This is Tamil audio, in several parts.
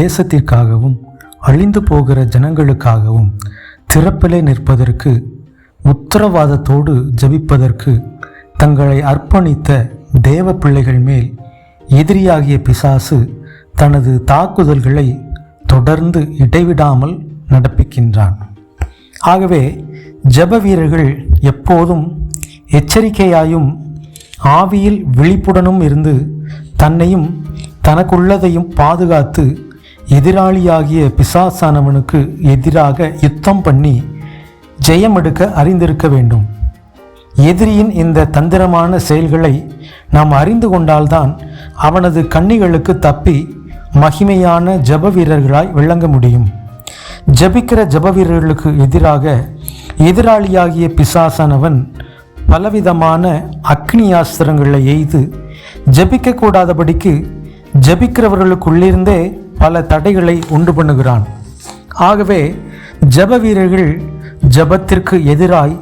தேசத்திற்காகவும் அழிந்து போகிற ஜனங்களுக்காகவும் திறப்பிலே நிற்பதற்கு உத்தரவாதத்தோடு ஜெபிப்பதற்கு தங்களை அர்ப்பணித்த தேவ பிள்ளைகள் மேல் எதிரியாகிய பிசாசு தனது தாக்குதல்களை தொடர்ந்து இடைவிடாமல் நடப்பிக்கின்றான். ஆகவே ஜெப வீரர்கள் எப்போதும் எச்சரிக்கையாயும் ஆவியில் விழிப்புடனும் இருந்து தன்னையும் தனக்குள்ளதையும் பாதுகாத்து எதிராளியாகிய பிசாசானவனுக்கு எதிராக யுத்தம் பண்ணி ஜெயம் எடுக்க அறிந்திருக்க வேண்டும். எதிரியின் இந்த தந்திரமான செயல்களை நாம் அறிந்து கொண்டால்தான் அவனது கண்ணிகளுக்கு தப்பி மகிமையான ஜெப வீரர்களாய் விளங்க முடியும். ஜெபிக்கிற ஜெப வீரர்களுக்கு எதிராக எதிராளியாகிய பிசாசானவன் பலவிதமான அக்னியாஸ்திரங்களை எய்து ஜெபிக்கக்கூடாதபடிக்கு ஜெபிக்கிறவர்களுக்குள்ளிருந்தே பல தடைகளை உண்டு பண்ணுகிறான். ஆகவே ஜெப வீரர்கள் ஜெபத்திற்கு எதிராய்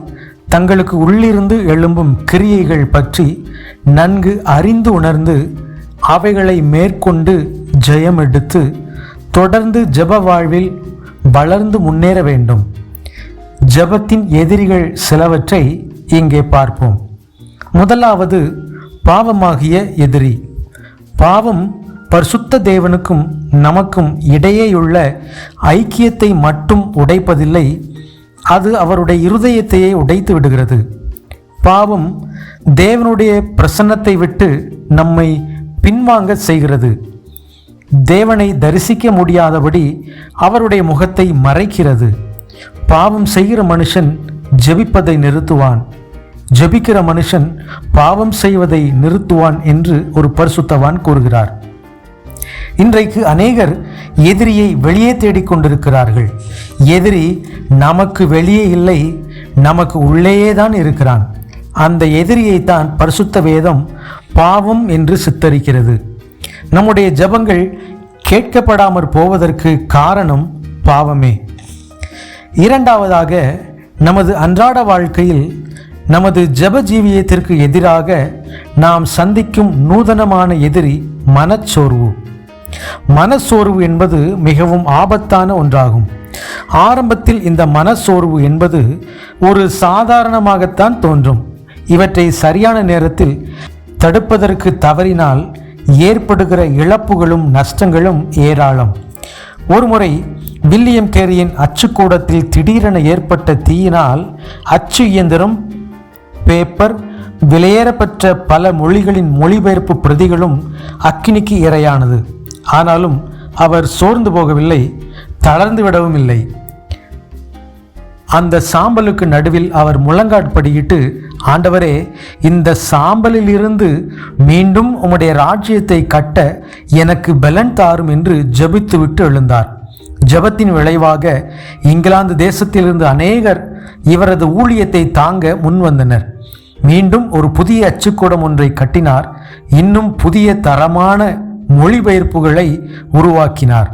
தங்களுக்கு உள்ளிருந்து எழும்பும் கிரியைகள் பற்றி நன்கு அறிந்து உணர்ந்து அவைகளை மேற்கொண்டு ஜெயம் எடுத்து தொடர்ந்து ஜெப வாழ்வில் வளர்ந்து முன்னேற வேண்டும். ஜெபத்தின் எதிரிகள் சிலவற்றை இங்கே பார்ப்போம். முதலாவது பாவமாகிய எதிரி. பாவம் பரிசுத்த தேவனுக்கும் நமக்கும் இடையேயுள்ள ஐக்கியத்தை மட்டும் உடைப்பதில்லை, அது அவருடைய இருதயத்தையே உடைத்து விடுகிறது. பாவம் தேவனுடைய பிரசன்னத்தை விட்டு நம்மை பின்வாங்க செய்கிறது. தேவனை தரிசிக்க முடியாதபடி அவருடைய முகத்தை மறைக்கிறது. பாவம் செய்கிற மனுஷன் ஜெபிப்பதை நிறுத்துவான், ஜெபிக்கிற மனுஷன் பாவம் செய்வதை நிறுத்துவான் என்று ஒரு பரிசுத்தவான் கூறுகிறார். இன்றைக்கு அநேகர் எதிரியை வெளியே தேடிக்கொண்டிருக்கிறார்கள். எதிரி நமக்கு வெளியே இல்லை, நமக்கு உள்ளேயே தான் இருக்கிறான். அந்த எதிரியைத்தான் பரிசுத்த வேதம் பாவம் என்று சித்தரிக்கிறது. நம்முடைய ஜெபங்கள் கேட்கப்படாமற் போவதற்கு காரணம் பாவமே. இரண்டாவதாக, நமது அன்றாட வாழ்க்கையில் நமது ஜெப ஜீவியத்திற்கு எதிராக நாம் சந்திக்கும் நூதனமான எதிரி மனச்சோர்வு. மனச்சோர்வு என்பது மிகவும் ஆபத்தான ஒன்றாகும். ஆரம்பத்தில் இந்த மனச்சோர்வு என்பது ஒரு சாதாரணமாகத்தான் தோன்றும். இவற்றை சரியான நேரத்தில் தடுப்பதற்கு தவறினால் ஏற்படுகிற இழப்புகளும் நஷ்டங்களும் ஏராளம். ஒருமுறை வில்லியம் கேரியின் அச்சுக்கூடத்தில் திடீரென ஏற்பட்ட தீயினால் அச்சு இயந்திரம், பேப்பர், விலையேறப்பெற்ற பல மொழிகளின் மொழிபெயர்ப்பு பிரதிகளும் அக்கினிக்கு இரையானது. ஆனாலும் அவர் சோர்ந்து போகவில்லை, தளர்ந்து விடவும் இல்லை. அந்த சாம்பலுக்கு நடுவில் அவர் முழங்காட்படியிட்டு, ஆண்டவரே, இந்த சாம்பலில் இருந்து மீண்டும் உம்முடைய ராஜ்யத்தை கட்ட எனக்கு பலன் தாரும் என்று ஜெபித்துவிட்டு எழுந்தார். ஜெபத்தின் விளைவாக இங்கிலாந்து தேசத்திலிருந்து அநேகர் இவரது ஊழியத்தை தாங்க முன்வந்தனர். மீண்டும் ஒரு புதிய அச்சுக்கூடம் ஒன்றை கட்டினார். இன்னும் புதிய தரமான மொழிபெயர்ப்புகளை உருவாக்கினார்.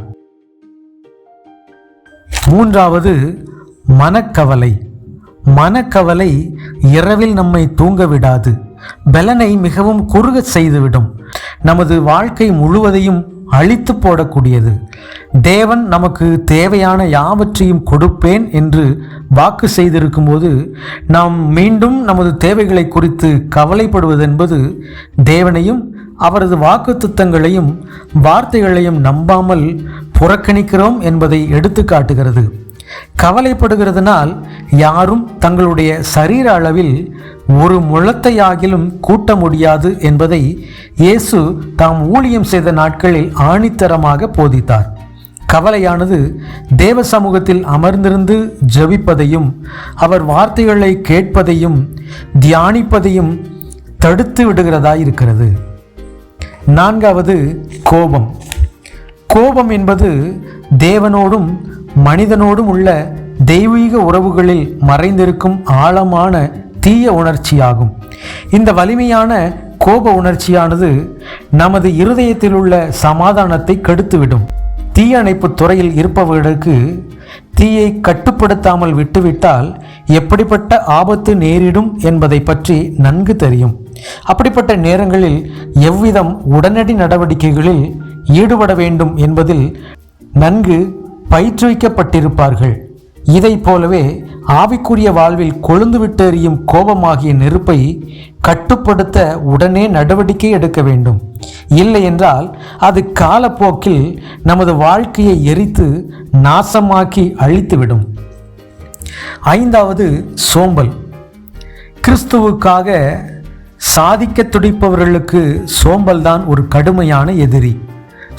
மூன்றாவது, மனக்கவலை. மனக்கவலை இரவில் நம்மை தூங்க விடாது, பலனை மிகவும் குறுக செய்துவிடும். நமது வாழ்க்கை முழுவதையும் அழித்து போடக்கூடியது. தேவன் நமக்கு தேவையான யாவற்றையும் கொடுப்பேன் என்று வாக்கு செய்திருக்கும் போது நாம் மீண்டும் நமது தேவைகளை குறித்து கவலைப்படுவதென்பது தேவனையும் அவரது வாக்குத்தத்தங்களையும் வார்த்தைகளையும் நம்பாமல் புறக்கணிக்கிறோம் என்பதை எடுத்து காட்டுகிறது. கவலைப்படுகிறதுனால் யாரும் தங்களுடைய சரீர அளவில் ஒரு முழத்தையாகிலும் கூட்ட முடியாது என்பதை இயேசு தாம் ஊழியம் செய்த நாட்களில் ஆணித்தரமாக போதித்தார். கவலையானது தேவ சமூகத்தில் அமர்ந்திருந்து ஜெபிப்பதையும் அவர் வார்த்தைகளை கேட்பதையும் தியானிப்பதையும் தடுத்து விடுகிறதாயிருக்கிறது. நான்காவது, கோபம். கோபம் என்பது தேவனோடும் மனிதனோடும் உள்ள தெய்வீக உறவுகளில் மறைந்திருக்கும் ஆழமான தீய உணர்ச்சியாகும். இந்த வலிமையான கோப உணர்ச்சியானது நமது இருதயத்தில் உள்ள சமாதானத்தை கெடுத்துவிடும். தீயணைப்பு துறையில் இருப்பவர்களுக்கு தீயை கட்டுப்படுத்தாமல் விட்டுவிட்டால் எப்படிப்பட்ட ஆபத்து நேரிடும் என்பதை பற்றி நன்கு தெரியும். அப்படிப்பட்ட நேரங்களில் எவ்விதம் உடனடி நடவடிக்கைகளில் ஈடுபட வேண்டும் என்பதில் நன்கு பயிற்றுவிக்கப்பட்டிருப்பார்கள். இதை போலவே ஆவிக்குரிய வாழ்வில் கொழுந்துவிட்டு எரியும் கோபமாகிய நெருப்பை கட்டுப்படுத்த உடனே நடவடிக்கை எடுக்க வேண்டும். இல்லை என்றால் அது காலப்போக்கில் நமது வாழ்க்கையை எரித்து நாசமாக்கி அழித்துவிடும். 5வது, சோம்பல். கிறிஸ்துவுக்காக சாதிக்க துடிப்பவர்களுக்கு சோம்பல்தான் ஒரு கடுமையான எதிரி.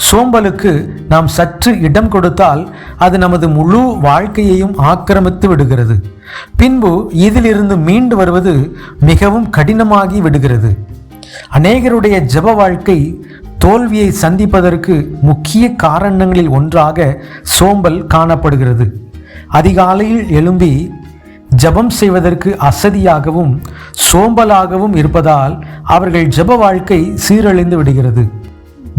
சோம்பலுக்கு நாம் சற்று இடம் கொடுத்தால் அது நமது முழு வாழ்க்கையையும் ஆக்கிரமித்து விடுகிறது. பின்பு இதிலிருந்து மீண்டு வருவது மிகவும் கடினமாகி விடுகிறது. அநேகருடைய ஜெப வாழ்க்கை தோல்வியை சந்திப்பதற்கு முக்கிய காரணங்களில் ஒன்றாக சோம்பல் காணப்படுகிறது. அதிகாலையில் எழும்பி ஜெபம் செய்வதற்கு அசதியாகவும் சோம்பலாகவும் இருப்பதால் அவர்கள் ஜெப வாழ்க்கை சீரழிந்து விடுகிறது.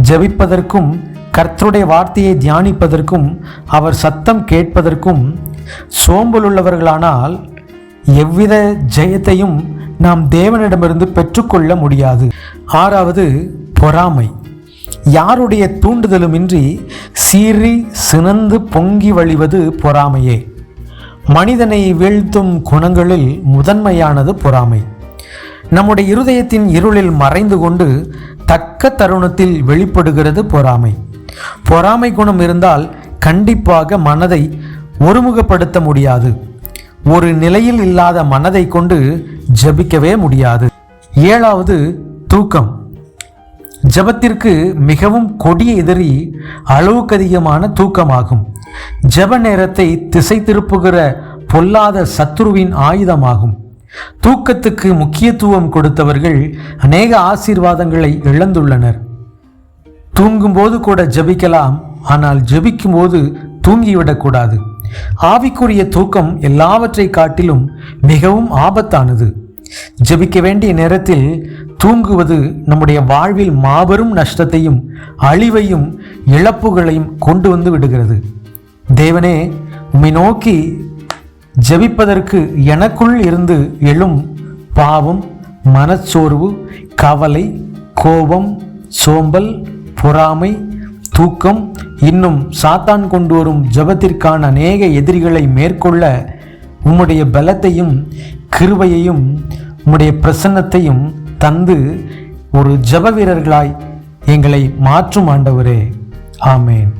ஜெபிப்பதற்கும் கர்த்தருடைய வார்த்தையை தியானிப்பதற்கும் அவர் சத்தம் கேட்பதற்கும் சோம்பலுள்ளவர்களானால் எவ்வித ஜெயத்தையும் நாம் தேவனிடமிருந்து பெற்றுக்கொள்ள முடியாது. 6வது, பொறாமை. யாருடைய தூண்டுதலுமின்றி சீறி சினந்து பொங்கி வழிவது பொறாமையே. மனிதனை வீழ்த்தும் குணங்களில் முதன்மையானது பொறாமை. நம்முடைய இருதயத்தின் இருளில் மறைந்து கொண்டு தக்க தருணத்தில் வெளிப்படுகிறது பொறாமை. பொறாமை குணம் இருந்தால் கண்டிப்பாக மனதை ஒருமுகப்படுத்த முடியாது. ஒரு நிலையில் இல்லாத மனதை கொண்டு ஜெபிக்கவே முடியாது. 7வது, தூக்கம். ஜெபத்திற்கு மிகவும் கொடிய எதிரி அளவுக்கு அதிகமான தூக்கமாகும். ஜெப நேரத்தை திசை திருப்புகிற பொல்லாத சத்துருவின் ஆயுதமாகும். தூக்கத்துக்கு முக்கியத்துவம் கொடுத்தவர்கள் அநேக ஆசீர்வாதங்களை இழந்துள்ளனர். தூங்கும்போது கூட ஜெபிக்கலாம், ஆனால் ஜெபிக்கும்போது தூங்கிவிடக்கூடாது. ஆவிக்குரிய தூக்கம் எல்லாவற்றை காட்டிலும் மிகவும் ஆபத்தானது. ஜெபிக்க வேண்டிய நேரத்தில் தூங்குவது நம்முடைய வாழ்வில் மாபெரும் நஷ்டத்தையும் அழிவையும் இழப்புகளையும் கொண்டு வந்து விடுகிறது. தேவனே, உம்மை நோக்கி ஜெபிப்பதற்கு எனக்குள் இருந்து எழும் பாவம், மனச்சோர்வு, கவலை, கோபம், சோம்பல், பொறாமை, தூக்கம், இன்னும் சாத்தான் கொண்டு வரும் ஜெபத்திற்கான அநேக எதிரிகளை மேற்கொள்ள உம்முடைய பலத்தையும் கிருபையையும் உம்முடைய பிரசன்னத்தையும் தந்து ஒரு ஜெப வீரர்களாய் எங்களை மாற்றும் ஆண்டவரே. ஆமேன்.